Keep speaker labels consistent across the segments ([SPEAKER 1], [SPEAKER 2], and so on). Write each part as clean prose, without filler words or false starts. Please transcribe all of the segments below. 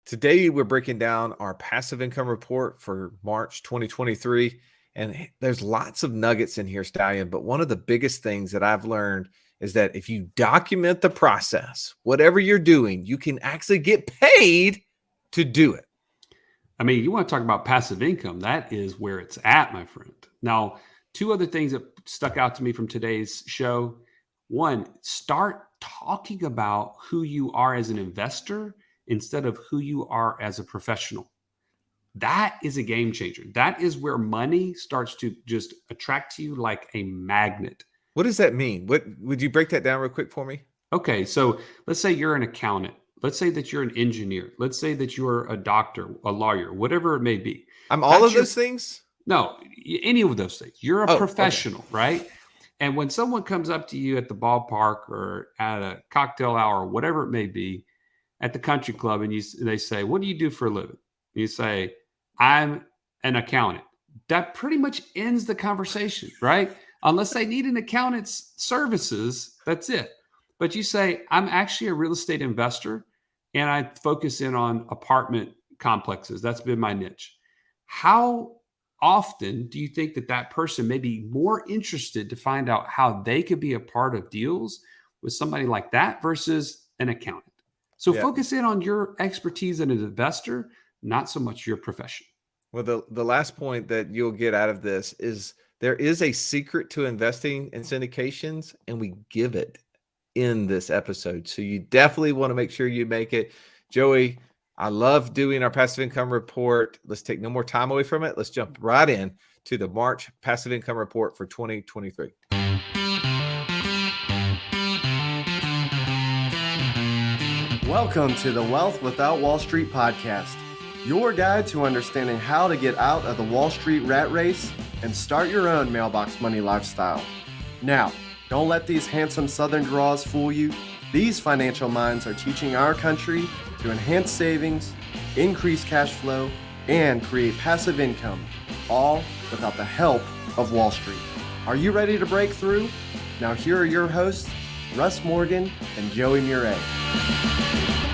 [SPEAKER 1] Today, we're breaking down our passive income report for March 2023. And there's lots of nuggets in here, Stallion. But one of the biggest things that I've learned is that if you document the process, whatever you're doing, you can actually get paid to do it.
[SPEAKER 2] I mean, you want to talk about passive income. That is where it's at, my friend. Now, two other things that stuck out to me from today's show. One, start talking about who you are as an investor instead of who you are as a professional. That is a game changer. That is where money starts to just attract to you like a magnet.
[SPEAKER 1] What does that mean? What would you break that down real quick for me?
[SPEAKER 2] Okay, so let's say you're an accountant. Let's say that you're an engineer. Let's say that you're a doctor, a lawyer, whatever it may be.
[SPEAKER 1] I'm all of those things?
[SPEAKER 2] No, any of those things. You're a professional,
[SPEAKER 1] okay.
[SPEAKER 2] Right? And when someone comes up to you at the ballpark or at a cocktail hour, whatever it may be, at the country club, and they say, "What do you do for a living?" You say, "I'm an accountant." That pretty much ends the conversation, right? Unless they need an accountant's services, that's it. But you say, "I'm actually a real estate investor, and I focus in on apartment complexes. That's been my niche." How often do you think that person may be more interested to find out how they could be a part of deals with somebody like that versus an accountant? So focus in on your expertise as an investor, not so much your profession.
[SPEAKER 1] Well, the last point that you'll get out of this is there is a secret to investing in syndications, and we give it in this episode. So you definitely want to make sure you make it. Joey, I love doing our passive income report. Let's take no more time away from it. Let's jump right in to the March passive income report for 2023.
[SPEAKER 3] Welcome to the Wealth Without Wall Street podcast, your guide to understanding how to get out of the Wall Street rat race and start your own mailbox money lifestyle. Now, don't let these handsome Southern draws fool you. These financial minds are teaching our country to enhance savings, increase cash flow, and create passive income, all without the help of Wall Street. Are you ready to break through? Now here are your hosts, Russ Morgan and Joey Murray.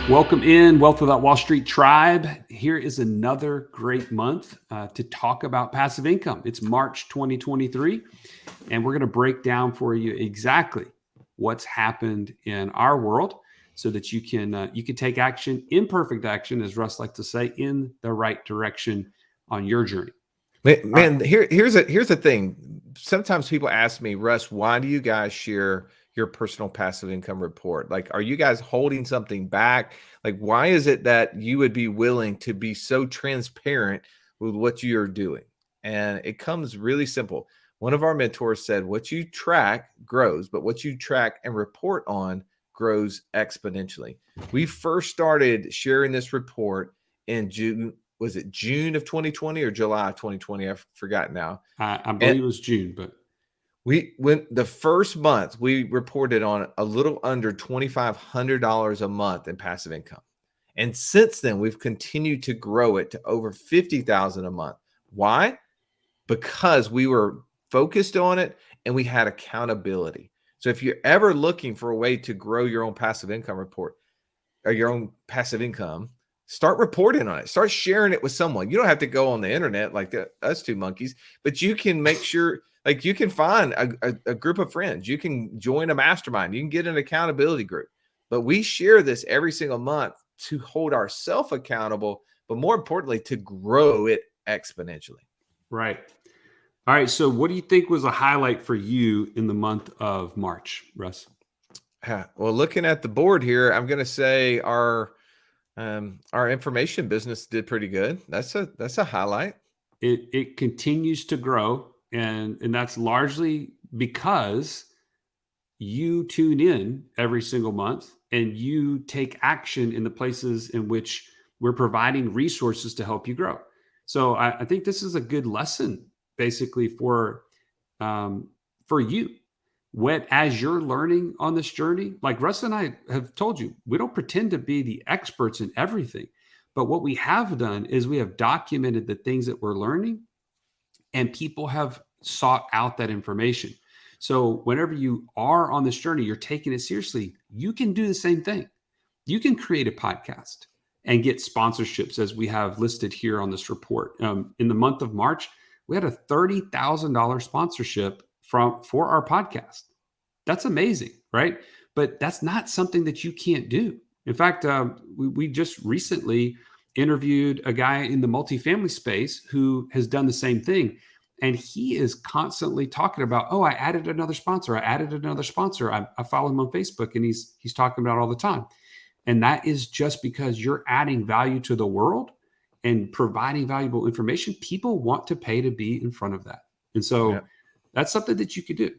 [SPEAKER 2] Welcome in, Wealth Without Wall Street tribe. Here is another great month to talk about passive income. It's March 2023, and we're going to break down for you exactly what's happened in our world so that you can take action, imperfect action, as Russ likes to say, in the right direction on your journey.
[SPEAKER 1] Man, here's the thing. Sometimes people ask me, Russ, why do you guys share your personal passive income report? Like, are you guys holding something back? Like, why is it that you would be willing to be so transparent with what you're doing? And it comes really simple. One of our mentors said, what you track grows, but what you track and report on grows exponentially. We first started sharing this report in June. Was it June of 2020 or July of 2020? I've forgotten now.
[SPEAKER 2] I believe it was June, but
[SPEAKER 1] we went the first month, we reported on a little under $2,500 a month in passive income. And since then, we've continued to grow it to over $50,000 a month. Why? Because we were focused on it and we had accountability. So if you're ever looking for a way to grow your own passive income report or your own passive income, start reporting on it. Start sharing it with someone. You don't have to go on the internet like us two monkeys, but you can make sure, like, you can find a group of friends. You can join a mastermind. You can get an accountability group. But we share this every single month to hold ourselves accountable, but more importantly, to grow it exponentially.
[SPEAKER 2] Right. All right. So what do you think was a highlight for you in the month of March, Russ?
[SPEAKER 1] Well, looking at the board here, I'm going to say our information business did pretty good. That's a highlight.
[SPEAKER 2] It continues to grow, and that's largely because you tune in every single month and you take action in the places in which we're providing resources to help you grow. So I think this is a good lesson, basically, for you. As you're learning on this journey, like Russ and I have told you, we don't pretend to be the experts in everything. But what we have done is we have documented the things that we're learning, and people have sought out that information. So whenever you are on this journey, you're taking it seriously, you can do the same thing. You can create a podcast and get sponsorships as we have listed here on this report. In the month of March, we had a $30,000 sponsorship for our podcast. That's amazing, right? But that's not something that you can't do. In fact, we just recently interviewed a guy in the multifamily space who has done the same thing. And he is constantly talking about, oh, I added another sponsor. I follow him on Facebook, and he's talking about it all the time. And that is just because you're adding value to the world and providing valuable information. People want to pay to be in front of that. And so that's something that you could do.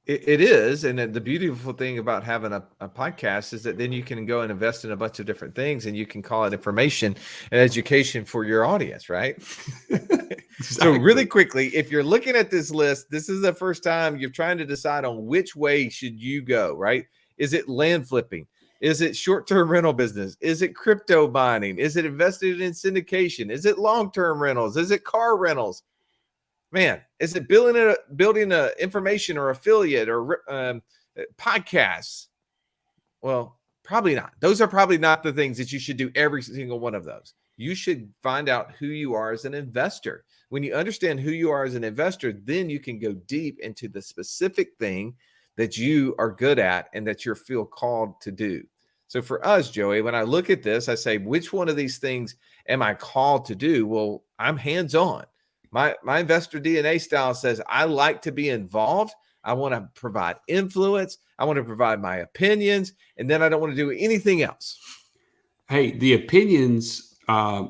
[SPEAKER 1] It is. And the beautiful thing about having a podcast is that then you can go and invest in a bunch of different things, and you can call it information and education for your audience, right? Exactly. So really quickly, if you're looking at this list, this is the first time you're trying to decide on which way should you go, right? Is it land flipping? Is it short-term rental business? Is it crypto mining? Is it invested in syndication? Is it long-term rentals? Is it car rentals? Man, is it building a information or affiliate or podcasts? Well, probably not. Those are probably not the things that you should do every single one of those. You should find out who you are as an investor. When you understand who you are as an investor, then you can go deep into the specific thing that you are good at and that you feel called to do. So for us, Joey, when I look at this, I say, which one of these things am I called to do? Well, I'm hands-on. My investor DNA style says I like to be involved. I want to provide influence. I want to provide my opinions, and then I don't want to do anything else.
[SPEAKER 2] Hey, the opinions,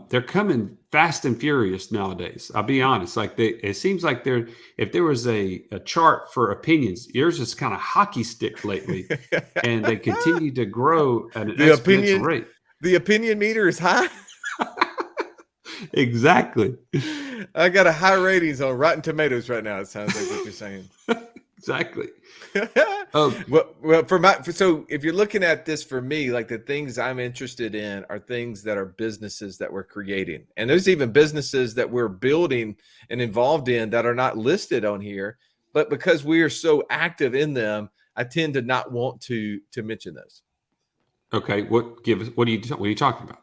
[SPEAKER 2] they're coming fast and furious nowadays. I'll be honest. It seems like if there was a chart for opinions, yours is kind of hockey stick lately, and they continue to grow at an exponential rate.
[SPEAKER 1] The opinion meter is high.
[SPEAKER 2] Exactly.
[SPEAKER 1] I got a high ratings on Rotten Tomatoes right now. It sounds like what you're saying.
[SPEAKER 2] Exactly.
[SPEAKER 1] So if you're looking at this for me, like the things I'm interested in are things that are businesses that we're creating. And there's even businesses that we're building and involved in that are not listed on here, but because we are so active in them, I tend to not want to mention those.
[SPEAKER 2] Okay. What are you talking about?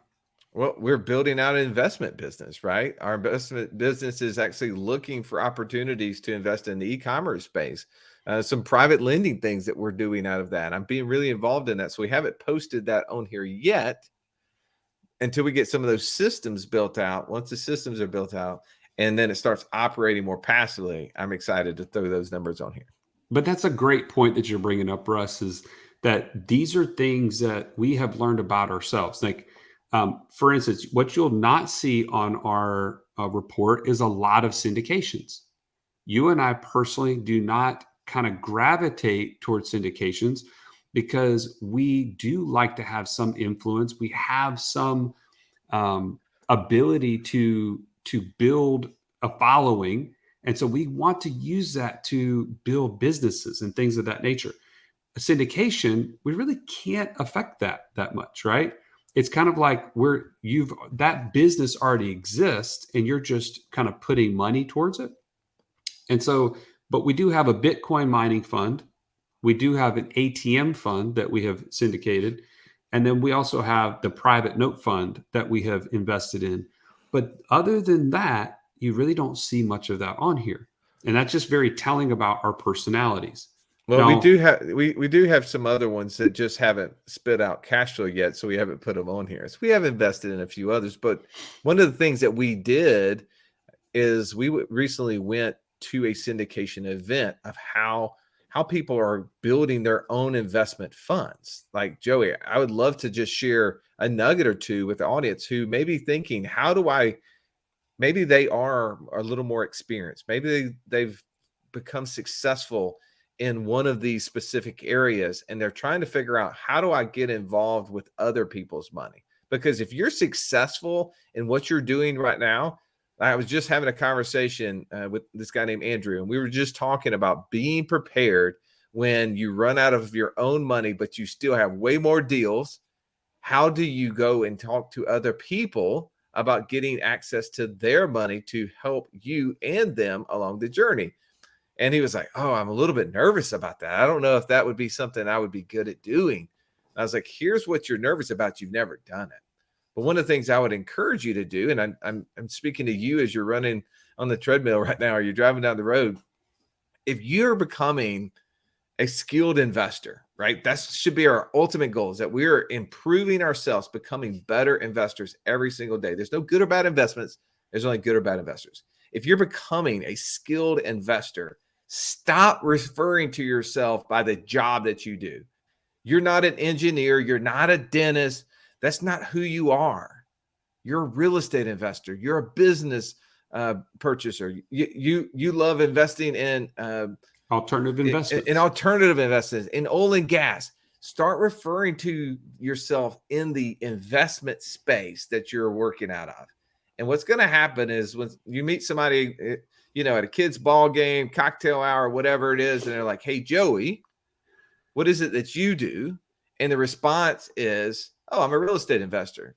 [SPEAKER 1] Well, we're building out an investment business, right? Our investment business is actually looking for opportunities to invest in the e-commerce space, some private lending things that we're doing out of that. I'm being really involved in that. So we haven't posted that on here yet until we get some of those systems built out. Once the systems are built out and then it starts operating more passively, I'm excited to throw those numbers on here.
[SPEAKER 2] But that's a great point that you're bringing up, Russ, is that these are things that we have learned about ourselves. Like, for instance, what you'll not see on our report is a lot of syndications. You and I personally do not kind of gravitate towards syndications because we do like to have some influence. We have some ability to build a following. And so we want to use that to build businesses and things of that nature. A syndication, we really can't affect that much, right? It's kind of like that business already exists and you're just kind of putting money towards it. And so, but we do have a Bitcoin mining fund. We do have an ATM fund that we have syndicated. And then we also have the private note fund that we have invested in. But other than that, you really don't see much of that on here. And that's just very telling about our personalities.
[SPEAKER 1] Well, we do have some other ones that just haven't spit out cash flow yet, so we haven't put them on here. So we have invested in a few others, but one of the things that we did is we recently went to a syndication event of how people are building their own investment funds. Like Joey, I would love to just share a nugget or two with the audience who may be thinking, maybe they are a little more experienced. Maybe they've become successful in one of these specific areas, and they're trying to figure out, how do I get involved with other people's money? Because if you're successful in what you're doing right now, I was just having a conversation with this guy named Andrew, and we were just talking about being prepared when you run out of your own money, but you still have way more deals. How do you go and talk to other people about getting access to their money to help you and them along the journey? And he was like, oh, I'm a little bit nervous about that. I don't know if that would be something I would be good at doing. I was like, here's what you're nervous about. You've never done it. But one of the things I would encourage you to do, and I'm speaking to you as you're running on the treadmill right now, or you're driving down the road, if you're becoming a skilled investor, right? That should be our ultimate goal, is that we are improving ourselves, becoming better investors every single day. There's no good or bad investments. There's only good or bad investors. If you're becoming a skilled investor, stop referring to yourself by the job that you do. You're not an engineer. You're not a dentist. That's not who you are. You're a real estate investor. You're a business purchaser. You love investing in
[SPEAKER 2] alternative investments.
[SPEAKER 1] In alternative investments, in oil and gas. Start referring to yourself in the investment space that you're working out of. And what's going to happen is when you meet somebody, at a kid's ball game, cocktail hour, whatever it is, and they're like, "Hey, Joey, what is it that you do?" And the response is, "Oh, I'm a real estate investor."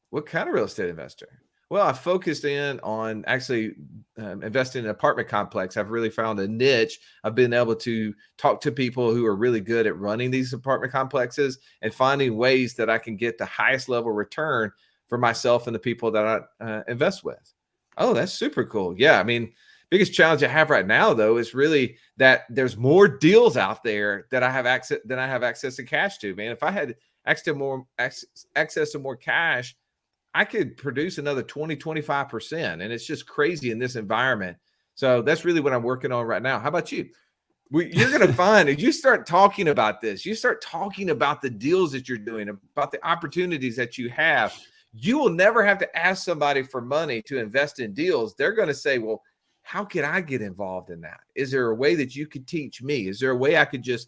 [SPEAKER 1] What kind of real estate investor? Well, I focused in on actually investing in an apartment complex. I've really found a niche. I've been able to talk to people who are really good at running these apartment complexes and finding ways that I can get the highest level return for myself and the people that I invest with. Oh, that's super cool. Yeah. I mean, biggest challenge I have right now, though, is really that there's more deals out there that I have access to cash to, man. If I had access to more cash, I could produce another 20, 25%. And it's just crazy in this environment. So that's really what I'm working on right now. How about you? You're going to find if you start talking about this, you start talking about the deals that you're doing, about the opportunities that you have, you will never have to ask somebody for money to invest in deals. They're going to say, well, how can I get involved in that? Is there a way that you could teach me? Is there a way I could just,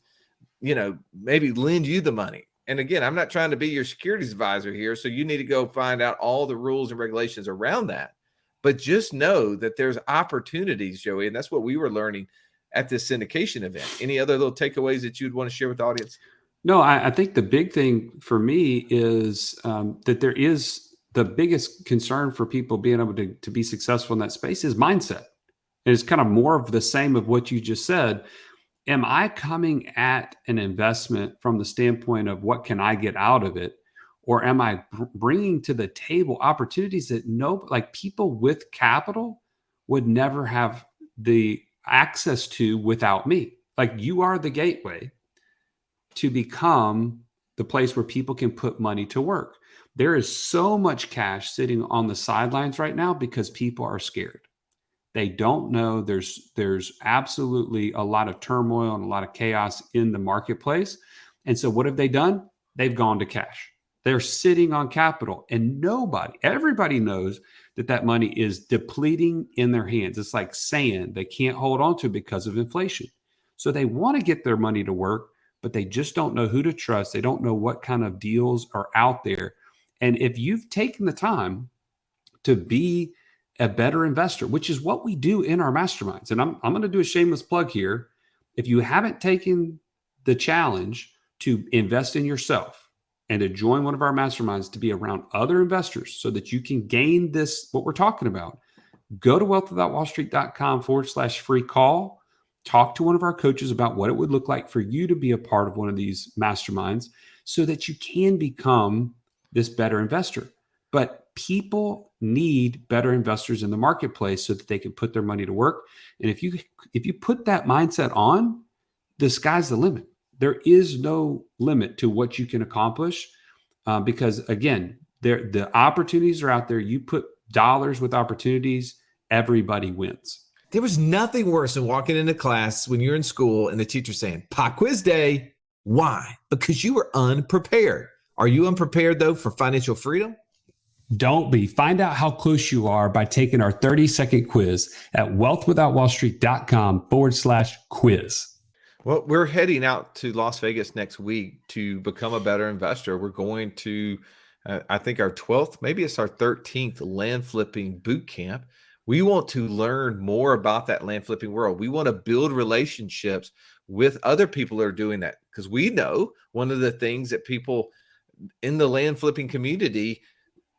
[SPEAKER 1] maybe lend you the money? And again, I'm not trying to be your securities advisor here. So you need to go find out all the rules and regulations around that. But just know that there's opportunities, Joey. And that's what we were learning at this syndication event. Any other little takeaways that you'd want to share with the audience?
[SPEAKER 2] No, I think the big thing for me is that there is the biggest concern for people being able to be successful in that space is mindset. And it's kind of more of the same of what you just said. Am I coming at an investment from the standpoint of what can I get out of it? Or am I bringing to the table opportunities that people with capital would never have the access to without me? Like, you are the gateway to become the place where people can put money to work. There is so much cash sitting on the sidelines right now because people are scared. They don't know. There's absolutely a lot of turmoil and a lot of chaos in the marketplace. And so what have they done? They've gone to cash. They're sitting on capital, and everybody knows that money is depleting in their hands. It's like sand. They can't hold on to because of inflation. So they want to get their money to work, but they just don't know who to trust. They don't know what kind of deals are out there. And if you've taken the time to be a better investor, which is what we do in our masterminds. And I'm going to do a shameless plug here. If you haven't taken the challenge to invest in yourself and to join one of our masterminds to be around other investors so that you can gain this, what we're talking about, go to wealthwithoutwallstreet.com/free call. Talk to one of our coaches about what it would look like for you to be a part of one of these masterminds so that you can become this better investor. But people need better investors in the marketplace so that they can put their money to work. And if you put that mindset on, the sky's the limit. There is no limit to what you can accomplish because, again, the opportunities are out there. You put dollars with opportunities, everybody wins.
[SPEAKER 1] There was nothing worse than walking into class when you're in school and the teacher saying, "Pop quiz day." Why? Because you were unprepared. Are you unprepared, though, for financial freedom?
[SPEAKER 2] Don't be. Find out how close you are by taking our 30-second quiz at wealthwithoutwallstreet.com/quiz.
[SPEAKER 1] Well, we're heading out to Las Vegas next week to become a better investor. We're going to, I think, our 12th, maybe it's our 13th land flipping boot camp. We want to learn more about that land flipping world. We want to build relationships with other people that are doing that, because we know one of the things that people in the land flipping community,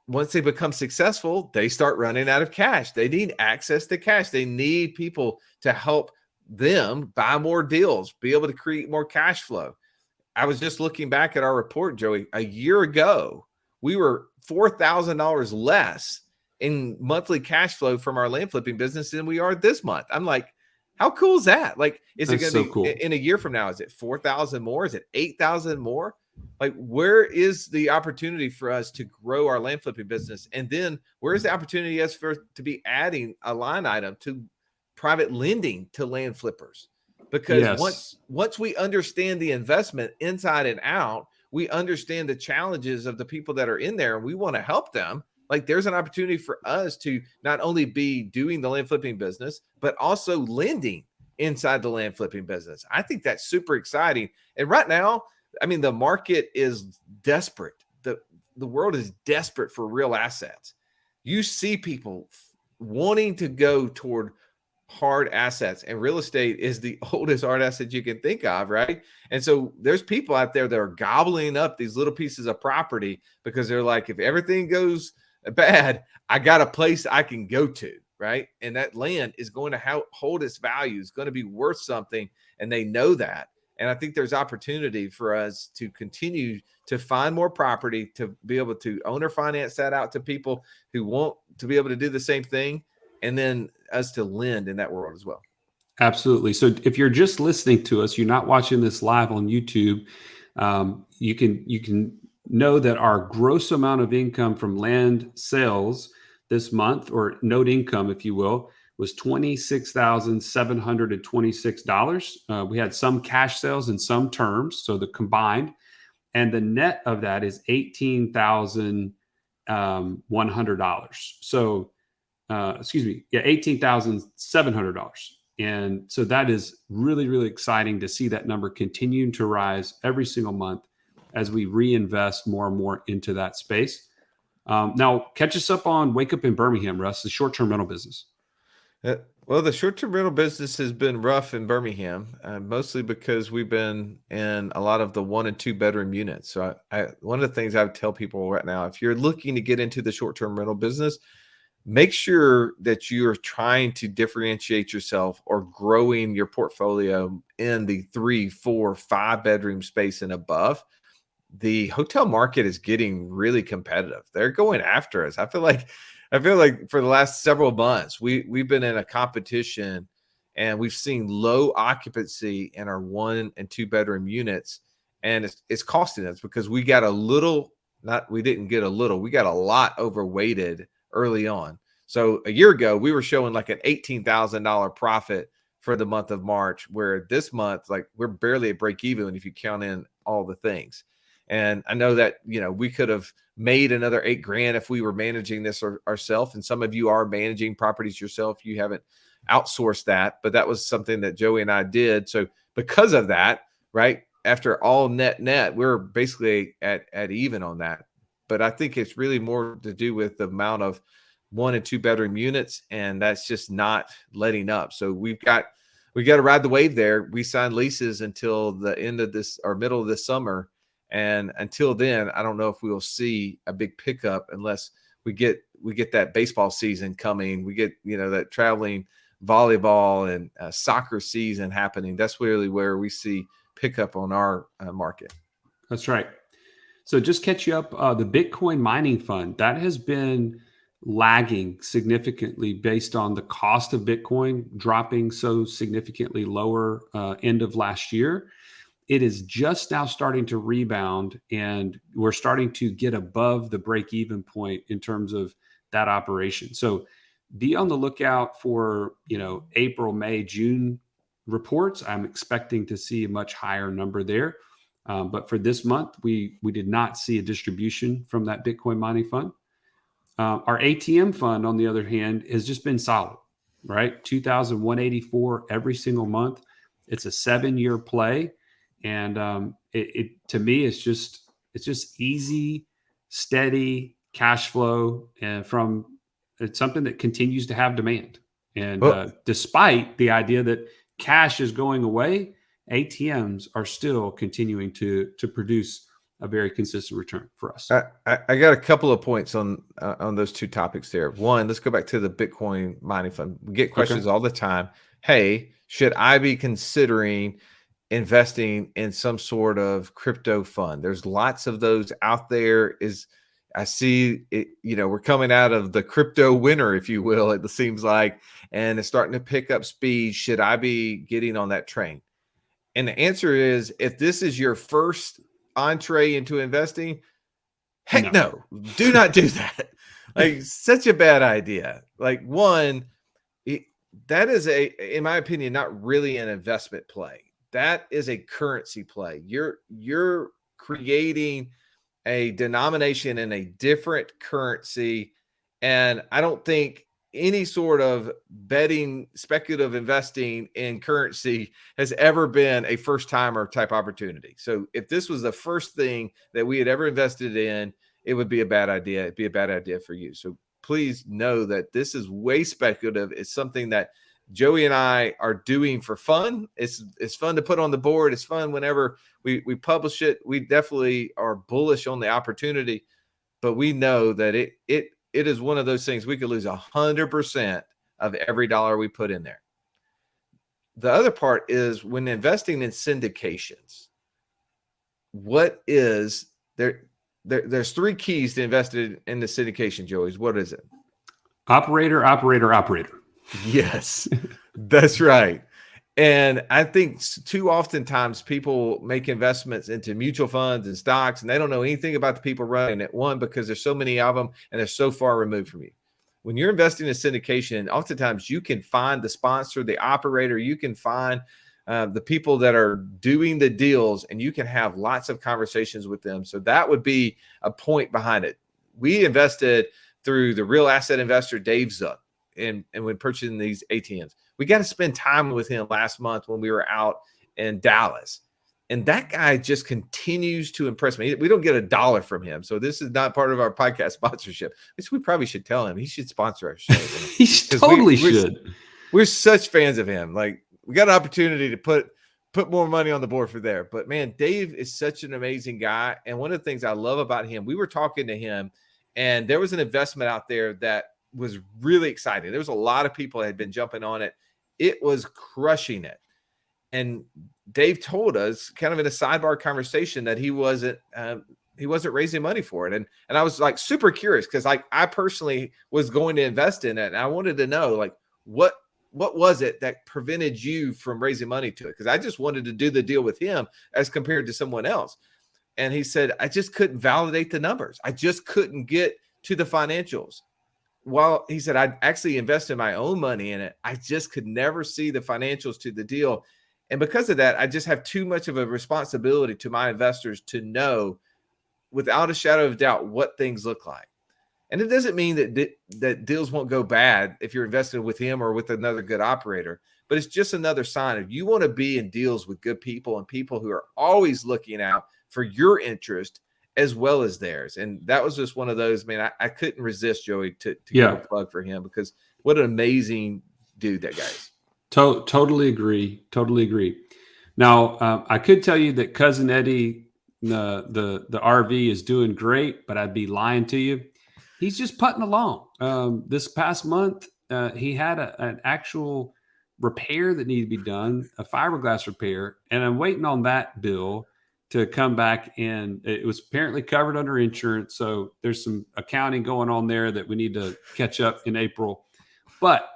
[SPEAKER 1] once they become successful, they start running out of cash. They need access to cash. They need people to help them buy more deals, be able to create more cash flow. I was just looking back at our report, Joey. A year ago, we were $4,000 less in monthly cash flow from our land flipping business than we are this month. I'm like, how cool is that? Like, is it
[SPEAKER 2] That's
[SPEAKER 1] going to
[SPEAKER 2] so
[SPEAKER 1] be
[SPEAKER 2] cool.
[SPEAKER 1] in a year from now? Is it 4,000 more? Is it 8,000 more? Like, where is the opportunity for us to grow our land flipping business? And then where's the opportunity as for to be adding a line item to private lending to land flippers? Because
[SPEAKER 2] Yes.
[SPEAKER 1] once we understand the investment inside and out, we understand the challenges of the people that are in there, and we want to help them. Like, there's an opportunity for us to not only be doing the land flipping business, but also lending inside the land flipping business. I think that's super exciting. And right now, I mean, the market is desperate. The world is desperate for real assets. You see people wanting to go toward hard assets, and real estate is the oldest hard asset you can think of, right? And so there's people out there that are gobbling up these little pieces of property because they're like, if everything goes bad, I got a place I can go to, right? And that land is going to hold its value, is going to be worth something, and they know that. And I think there's opportunity for us to continue to find more property, to be able to owner finance that out to people who want to be able to do the same thing, and then us to lend in that world as well.
[SPEAKER 2] Absolutely. So if you're just listening to us, you're not watching this live on YouTube, you can know that our gross amount of income from land sales this month, or note income, if you will, was $26,726. We had some cash sales and some terms, so the combined, and the net of that is $18,100. So excuse me, yeah, $18,700. And so that is really, really exciting to see that number continuing to rise every single month as we reinvest more and more into that space. Now, catch us up on Wake Up in Birmingham, Russ, the short-term rental business.
[SPEAKER 1] Well, the short-term rental business has been rough in Birmingham, mostly because we've been in a lot of the 1 and 2 bedroom units. So one of the things I would tell people right now, if you're looking to get into the short-term rental business, make sure that you're trying to differentiate yourself or growing your portfolio in the 3, 4, 5 bedroom space and above. The hotel market is getting really competitive. They're going after us. I feel like for the last several months, we've been in a competition, and we've seen low occupancy in our 1 and 2 bedroom units. And it's costing us because we got a little, we didn't get a little, we got a lot overweighted early on. So a year ago, we were showing like an $18,000 profit for the month of March, where this month, like, we're barely at break even if you count in all the things. And I know that, we could have made another $8,000 if we were managing this ourselves. And some of you are managing properties yourself. You haven't outsourced that, but that was something that Joey and I did. So because of that, right, after all net, we're basically at even on that. But I think it's really more to do with the amount of 1 and 2 bedroom units, and that's just not letting up. So we got to ride the wave there. We signed leases until the end of this or middle of this summer. And until then, I don't know if we will see a big pickup unless we get that baseball season coming. We get, that traveling volleyball and soccer season happening. That's really where we see pickup on our market.
[SPEAKER 2] That's right. So just catch you up, the Bitcoin mining fund, that has been lagging significantly based on the cost of Bitcoin dropping so significantly lower end of last year. It is just now starting to rebound, and we're starting to get above the break-even point in terms of that operation. So be on the lookout for, April, May, June reports. I'm expecting to see a much higher number there. But for this month, we did not see a distribution from that Bitcoin mining fund. Our ATM fund, on the other hand, has just been solid, right? 2,184 every single month. It's a 7-year play. And it to me, it's just easy, steady cash flow, and it's something that continues to have demand. And despite the idea that cash is going away, ATMs are still continuing to produce a very consistent return for us.
[SPEAKER 1] I got a couple of points on those two topics there. One, let's go back to the Bitcoin mining fund. We get questions all the time. Hey, should I be considering investing in some sort of crypto fund. There's lots of those out there. I see it, we're coming out of the crypto winter, if you will, it seems like, and it's starting to pick up speed. Should I be getting on that train? And the answer is, if this is your first entree into investing, heck no, do not do that. Like, such a bad idea. Like, one, that is in my opinion, not really an investment play. That is a currency play. You're creating a denomination in a different currency. And I don't think any sort of speculative investing in currency has ever been a first timer type opportunity. So if this was the first thing that we had ever invested in, it would be a bad idea. It'd be a bad idea for you. So please know that this is way speculative. It's something that Joey and I are doing for fun. It's fun to put on the board. It's fun whenever we publish it. We definitely are bullish on the opportunity, but we know that it is one of those things we could lose 100% of every dollar we put in there. The other part is when investing in syndications, what is there? There's three keys to investing in the syndication, Joey. What is it?
[SPEAKER 2] Operator.
[SPEAKER 1] Yes, that's right. And I think too oftentimes people make investments into mutual funds and stocks, and they don't know anything about the people running it. One, because there's so many of them and they're so far removed from you. When you're investing in syndication, oftentimes you can find the sponsor, the operator, you can find the people that are doing the deals, and you can have lots of conversations with them. So that would be a point behind it. We invested through the real asset investor, Dave Zook. And when purchasing these ATMs, we got to spend time with him last month when we were out in Dallas. And that guy just continues to impress me. We don't get $1 from him. So this is not part of our podcast sponsorship. We probably should tell him he should sponsor our show.
[SPEAKER 2] He totally should.
[SPEAKER 1] We're such fans of him. Like, we got an opportunity to put more money on the board for there. But man, Dave is such an amazing guy. And one of the things I love about him, we were talking to him, and there was an investment out there that was really exciting. There was a lot of people that had been jumping on it. It was crushing it. And Dave told us, kind of in a sidebar conversation, that he wasn't raising money for it. And I was like super curious, because like I personally was going to invest in it, and I wanted to know, like, what was it that prevented you from raising money to it? Because I just wanted to do the deal with him as compared to someone else. And he said, I just couldn't validate the numbers. I just couldn't get to the financials. While he said, I'd actually invested my own money in it, I just could never see the financials to the deal. And because of that, I just have too much of a responsibility to my investors to know without a shadow of doubt what things look like. And it doesn't mean that deals won't go bad if you're invested with him or with another good operator, but it's just another sign of you want to be in deals with good people and people who are always looking out for your interest as well as theirs. And that was just one of those, man, I couldn't resist, Joey, to give a plug for him, because what an amazing dude that guy is.
[SPEAKER 2] Totally agree. Now, I could tell you that Cousin Eddie, the RV, is doing great, but I'd be lying to you. He's just putting along. This past month, he had an actual repair that needed to be done, a fiberglass repair, and I'm waiting on that bill to come back, and it was apparently covered under insurance. So there's some accounting going on there that we need to catch up in April. But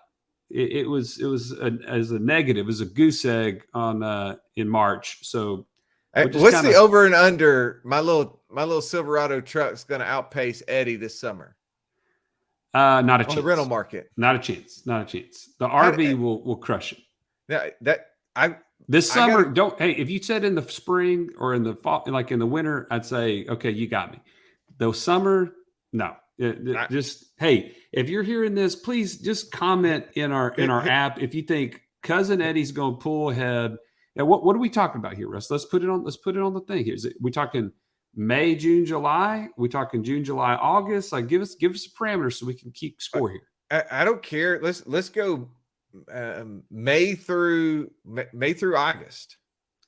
[SPEAKER 2] it was as a negative, as a goose egg on in March. So
[SPEAKER 1] what's the over and under? My little Silverado truck's going to outpace Eddie this summer.
[SPEAKER 2] Not a chance.
[SPEAKER 1] On the rental market.
[SPEAKER 2] Not a chance. The RV will crush it. This summer, if you said in the spring or in the fall, like in the winter, I'd say, okay, you got me. Though summer, no. If you're hearing this, please just comment in our app if you think Cousin Eddie's going to pull ahead. And what are we talking about here, Russ? Let's put it on the thing here. We talking May, June, July? We talking June, July, August? Like, give us parameters so we can keep score here.
[SPEAKER 1] I don't care. Let's go May through August.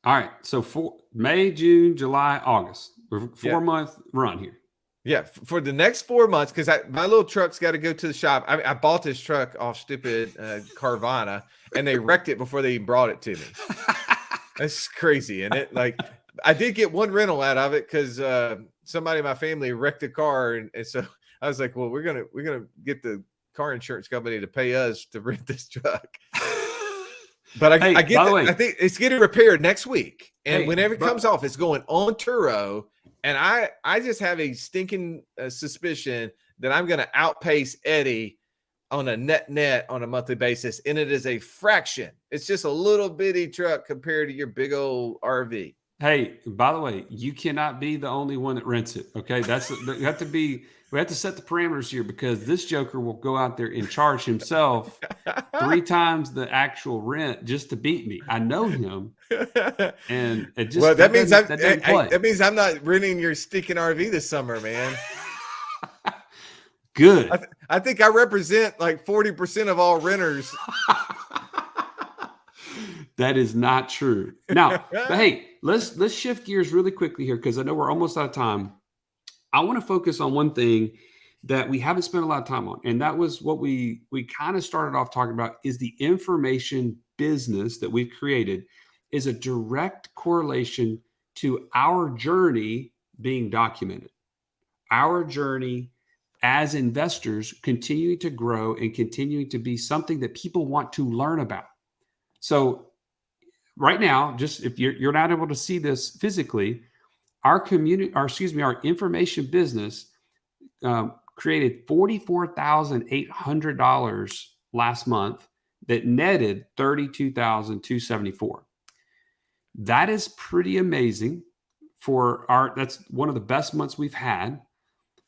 [SPEAKER 2] All right. So for May, June, July, August. We're 4-month run here.
[SPEAKER 1] Yeah. For the next 4 months, because my little truck's got to go to the shop. I bought this truck off stupid Carvana, and they wrecked it before they even brought it to me. That's crazy. And I did get one rental out of it because somebody in my family wrecked a car. And so I was like, well, we're going to get the car insurance company to pay us to rent this truck. But I get
[SPEAKER 2] by the
[SPEAKER 1] that.
[SPEAKER 2] way,
[SPEAKER 1] I think it's getting repaired next week. And
[SPEAKER 2] Hey,
[SPEAKER 1] whenever it
[SPEAKER 2] but-
[SPEAKER 1] comes off, it's going on Turo. And I just have a stinking suspicion that I'm going to outpace Eddie on a net on a monthly basis. And it is a fraction. It's just a little bitty truck compared to your big old RV.
[SPEAKER 2] Hey, by the way, you cannot be the only one that rents it. Okay. We have to set the parameters here, because this joker will go out there and charge himself 3 times the actual rent just to beat me. I know him. And it just,
[SPEAKER 1] Well, that means
[SPEAKER 2] that
[SPEAKER 1] means I'm not renting your stinking RV this summer, man.
[SPEAKER 2] Good.
[SPEAKER 1] I think I represent like 40% of all renters.
[SPEAKER 2] That is not true. Now, but hey, let's shift gears really quickly here, because I know we're almost out of time. I want to focus on one thing that we haven't spent a lot of time on, and that was what we kind of started off talking about, is the information business that we've created is a direct correlation to our journey being documented. Our journey as investors continuing to grow and continuing to be something that people want to learn about. So right now, just if you're not able to see this physically, our information business created $44,800 last month that netted $32,274. That is pretty amazing that's one of the best months we've had.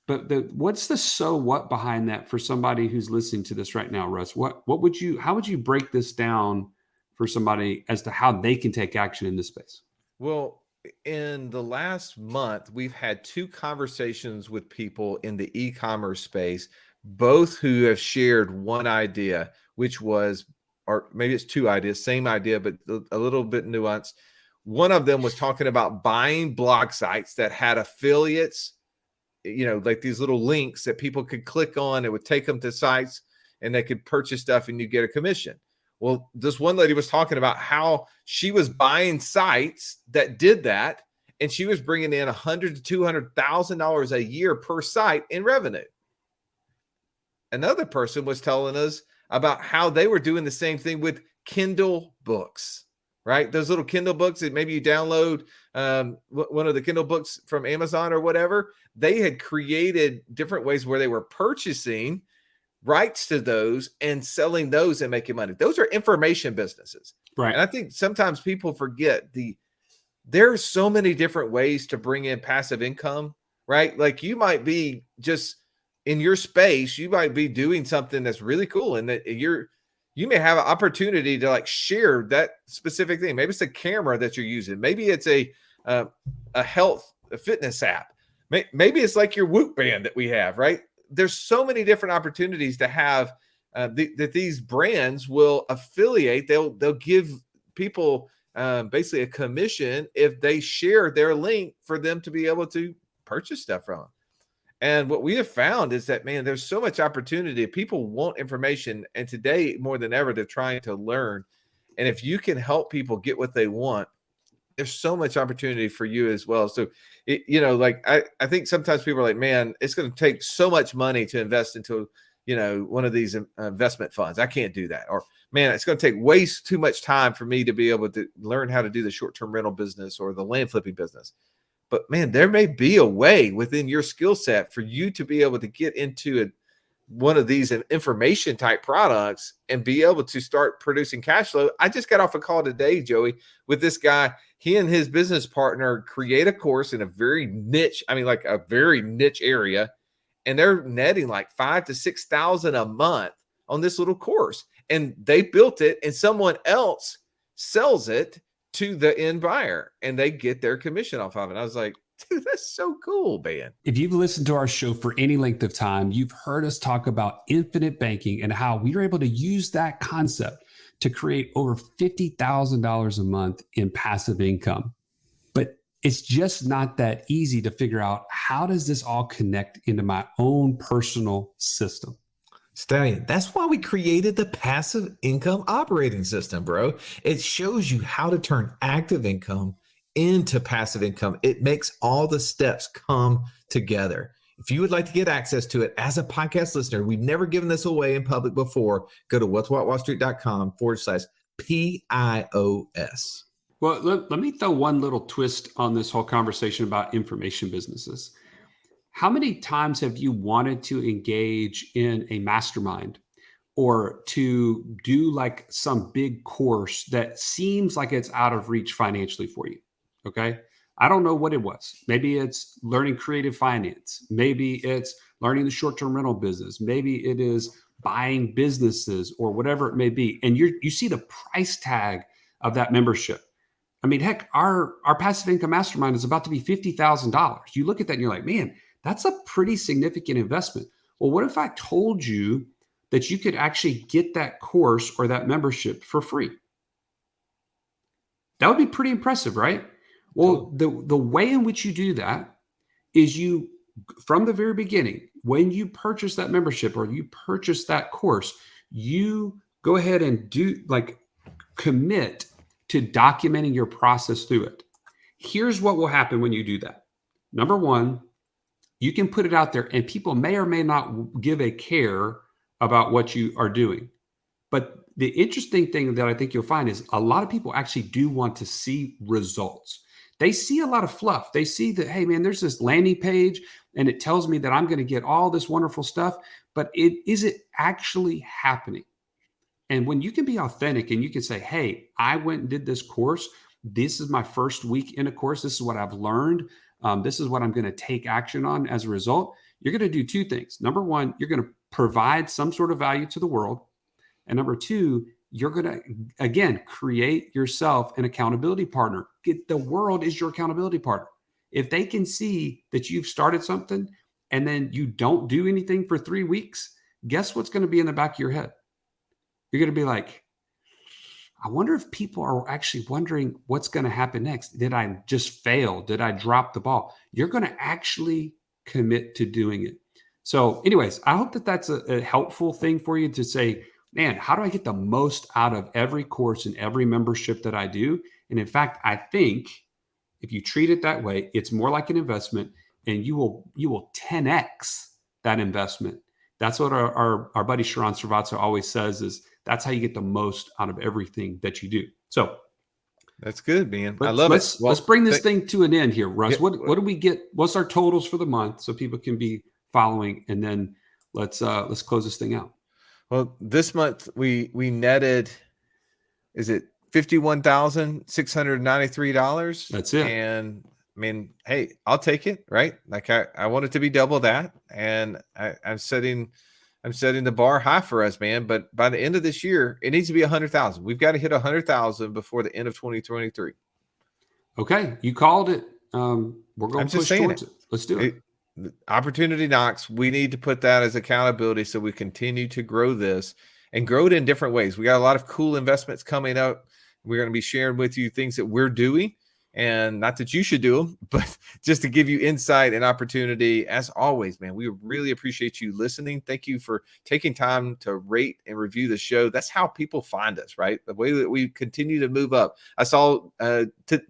[SPEAKER 2] But what's the so what behind that for somebody who's listening to this right now, Russ? How would you break this down for somebody as to how they can take action in this space?
[SPEAKER 1] Well, in the last month, we've had 2 conversations with people in the e-commerce space, both who have shared one idea, which was, or maybe it's 2 ideas, same idea, but a little bit nuanced. One of them was talking about buying blog sites that had affiliates, like these little links that people could click on. It would take them to sites and they could purchase stuff and you get a commission. Well, this one lady was talking about how she was buying sites that did that, and she was bringing in $100,000 to $200,000 a year per site in revenue. Another person was telling us about how they were doing the same thing with Kindle books, right? Those little Kindle books that maybe you download one of the Kindle books from Amazon or whatever. They had created different ways where they were purchasing rights to those and selling those and making money. Those are information businesses.
[SPEAKER 2] Right.
[SPEAKER 1] And I think sometimes people forget there are so many different ways to bring in passive income, right? Like you might be just in your space, you might be doing something that's really cool, and that you may have an opportunity to like share that specific thing. Maybe it's a camera that you're using. Maybe it's a fitness app. Maybe it's like your Whoop band that we have, right? There's so many different opportunities to have that these brands will affiliate. They'll give people basically a commission if they share their link for them to be able to purchase stuff from. And what we have found is that, man, there's so much opportunity. People want information, and today more than ever, they're trying to learn. And if you can help people get what they want, there's so much opportunity for you as well. So, I think sometimes people are like, man, it's going to take so much money to invest into, one of these investment funds. I can't do that. Or, man, it's going to take way too much time for me to be able to learn how to do the short-term rental business or the land flipping business. But, man, there may be a way within your skill set for you to be able to get into one of these information type products and be able to start producing cash flow. I just got off a call today, Joey, with this guy. He and his business partner create a course in a very niche, a very niche area, and they're netting like $5,000 to $6,000 a month on this little course. And they built it, and someone else sells it to the end buyer, and they get their commission off of it. I was like, dude, that's so cool, man.
[SPEAKER 2] If you've listened to our show for any length of time, you've heard us talk about infinite banking and how we were able to use that concept to create over $50,000 a month in passive income. But it's just not that easy to figure out, how does this all connect into my own personal system?
[SPEAKER 1] Stallion, that's why we created the passive income operating system, bro. It shows you how to turn active income into passive income. It makes all the steps come together. If you would like to get access to it as a podcast listener, we've never given this away in public before. Go to whatwhatwallstreet.com/PIOS.
[SPEAKER 2] Well, let me throw one little twist on this whole conversation about information businesses. How many times have you wanted to engage in a mastermind or to do like some big course that seems like it's out of reach financially for you? Okay. I don't know what it was. Maybe it's learning creative finance. Maybe it's learning the short-term rental business. Maybe it is buying businesses or whatever it may be. And you see the price tag of that membership. I mean, heck, our passive income mastermind is about to be $50,000. You look at that and you're like, man, that's a pretty significant investment. Well, what if I told you that you could actually get that course or that membership for free? That would be pretty impressive, right? Well, the way in which you do that is you, from the very beginning, when you purchase that membership or you purchase that course, you go ahead and commit to documenting your process through it. Here's what will happen when you do that. Number one, you can put it out there and people may or may not give a care about what you are doing. But the interesting thing that I think you'll find is a lot of people actually do want to see results. They see a lot of fluff. They see that, hey, man, there's this landing page and it tells me that I'm going to get all this wonderful stuff, but is it actually happening? And when you can be authentic and you can say, hey, I went and did this course. This is my first week in a course. This is what I've learned. This is what I'm going to take action on as a result. You're going to do two things. Number one, you're going to provide some sort of value to the world. And number two, you're going to, again, create yourself an accountability partner. The world is your accountability partner. If they can see that you've started something and then you don't do anything for 3 weeks, guess what's going to be in the back of your head? You're going to be like, I wonder if people are actually wondering what's going to happen next. Did I just fail? Did I drop the ball? You're going to actually commit to doing it. So anyways, I hope that that's a helpful thing for you to say, man, how do I get the most out of every course and every membership that I do? And in fact, I think if you treat it that way, it's more like an investment and you will 10x that investment. That's what our buddy Sharon Srivatsa always says is that's how you get the most out of everything that you do. So
[SPEAKER 1] that's good, man. I love it.
[SPEAKER 2] Let's bring this thing to an end here, Russ. Yeah. What do we get? What's our totals for the month so people can be following? And then let's close this thing out.
[SPEAKER 1] Well, this month we netted, is it $51,693?
[SPEAKER 2] That's it.
[SPEAKER 1] And I mean, hey, I'll take it, right? Like I want it to be double that. And I'm setting the bar high for us, man. But by the end of this year, it needs to be 100,000. We've got to hit 100,000 before the end of 2023.
[SPEAKER 2] Okay. You called it. We're going to push towards it. Let's do it.
[SPEAKER 1] Opportunity knocks. We need to put that as accountability so we continue to grow this and grow it in different ways. We got a lot of cool investments coming up. We're going to be sharing with you things that we're doing, and not that you should do them, but just to give you insight and opportunity. As always, man, we really appreciate you listening. Thank you for taking time to rate and review the show. That's how people find us, right? The way that we continue to move up. I saw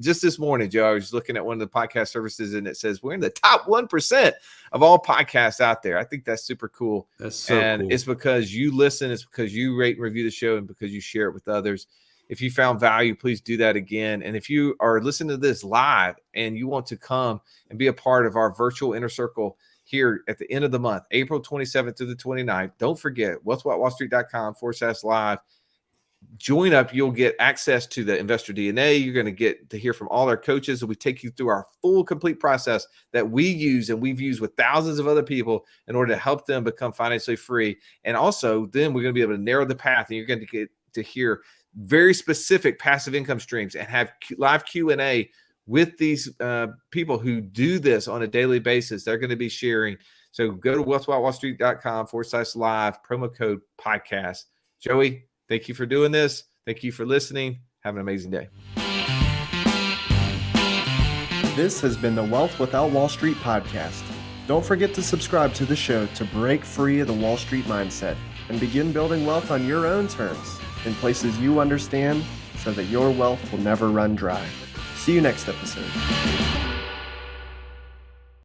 [SPEAKER 1] just this morning, Joe, I was looking at one of the podcast services and it says we're in the top 1% of all podcasts out there. I think that's super cool.
[SPEAKER 2] That's so cool.
[SPEAKER 1] It's because you listen. It's because you rate and review the show and because you share it with others. If you found value, please do that again. And if you are listening to this live and you want to come and be a part of our virtual inner circle here at the end of the month, April 27th through the 29th, don't forget, whatwhatwallstreet.com/live. Join up. You'll get access to the Investor DNA. You're going to get to hear from all our coaches. And we take you through our full, complete process that we use and we've used with thousands of other people in order to help them become financially free. And also, then we're going to be able to narrow the path and you're going to get to hear very specific passive income streams and have live Q&A with these people who do this on a daily basis. They're going to be sharing. So go to whatwhatwallstreet.com/live, promo code podcast. Joey, thank you for doing this. Thank you for listening. Have an amazing day.
[SPEAKER 3] This has been the Wealth Without Wall Street podcast. Don't forget to subscribe to the show to break free of the Wall Street mindset. and begin building wealth on your own terms in places you understand so that your wealth will never run dry. See you next episode.